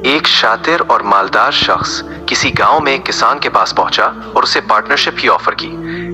ایک شاطر اور مالدار شخص کسی گاؤں میں ایک کسان کے پاس پہنچا اور اسے پارٹنرشپ کی آفر کی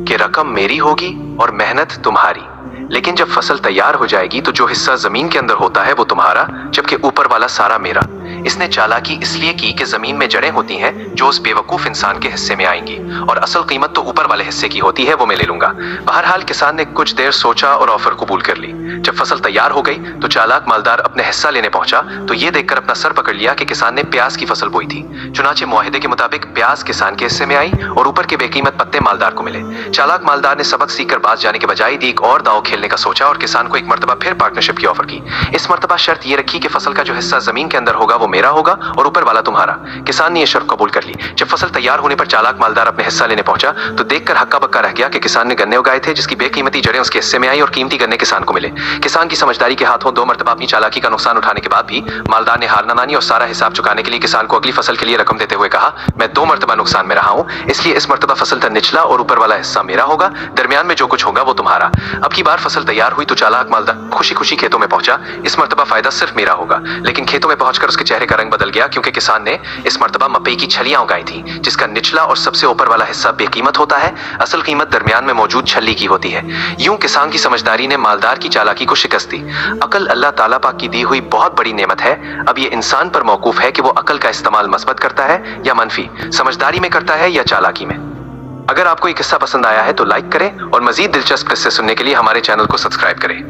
کہ رقم میری ہوگی اور محنت تمہاری، لیکن جب فصل تیار ہو جائے گی تو جو حصہ زمین کے اندر ہوتا ہے وہ تمہارا، جبکہ اوپر والا سارا میرا۔ اس نے چالاکی اس لیے کی کہ زمین میں جڑیں ہوتی ہیں جو اس بیوقوف انسان کے حصے میں آئیں گی، اور اصل قیمت تو اوپر والے حصے کی ہوتی ہے، وہ میں لے لوں گا۔ بہرحال کسان نے کچھ دیر سوچا اور آفر قبول کر لی۔ جب فصل تیار ہو گئی تو چالاک مالدار اپنے حصہ لینے پہنچا تو یہ دیکھ کر اپنا سر پکڑ لیا کہ کسان نے پیاز کی فصل بوئی تھی۔ چنانچہ معاہدے کے مطابق پیاز کسان کے حصے میں آئی اور اوپر کے بے قیمت پتے مالدار کو ملے۔ چالاک مالدار نے سبق سیکھ کر باز جانے کے بجائے ایک اور داؤ کھیلنے کا سوچا اور کسان کو ایک مرتبہ پھر پارٹنرشپ کی آفر کی۔ اس مرتبہ شرط یہ رکھی کہ فصل کا جو حصہ زمین کے اندر ہوگا وہ میرا ہوگا اور اوپر والا تمہارا۔ کسان نے یہ شرط قبول کر لی۔ جب فصل تیار ہونے پر چالاک مالدار اپنے حصہ لینے پہنچا تو دیکھ کر ہکا بکا رہ گیا کہ کسان نے گنے اگائے تھے جس کی بے قیمتی جڑیں اس کے حصے میں آئی اور قیمتی گنے کسان کو ملے۔ کسان کی سمجھداری کے ہاتھوں 2 مرتبہ اپنی چالاکی کا نقصان اٹھانے کے بعد بھی مالدار نے ہار نہ مانی اور سارا حساب چکانے کے لیے کسان کو اگلی فصل کے لیے رقم دیتے ہوئے کہا، میں 2 مرتبہ نقصان میں رہا ہوں، اس لیے اس مرتبہ فصل کا نچلا اور اوپر والا حصہ میرا ہوگا، درمیان میں جو کچھ ہوگا وہ تمہارا۔ اب کی بار فصل تیار ہوئی تو چالاک مالدار خوشی خوشی کھیتوں میں پہنچا۔ اس مرتبہ فائدہ صرف میرا ہوگا، لیکن کھیتوں میں پہنچ کر اس کے چہرے کا رنگ بدل گیا کیونکہ کسان نے اس مرتبہ مکئی کی چھلیاں اگائی تھیں جس کا نچلا اور سب سے اوپر والا حصہ بے قیمت ہوتا ہے، اصل قیمت درمیان میں موجود چھلی کی ہوتی ہے۔ یوں کسان کی سمجھداری نے مالدار کی چالاکی کو شکست دی۔ عقل اللہ تعالیٰ پاک کی دی ہوئی بہت بڑی نعمت ہے، اب یہ انسان پر موقوف ہے کہ وہ عقل کا استعمال مثبت کرتا ہے یا منفی، سمجھداری میں کرتا ہے یا چالاکی میں۔ اگر آپ کو یہ قصہ پسند آیا ہے تو لائک کریں اور مزید دلچسپ قصے سننے کے لیے ہمارے چینل کو سبسکرائب کریں۔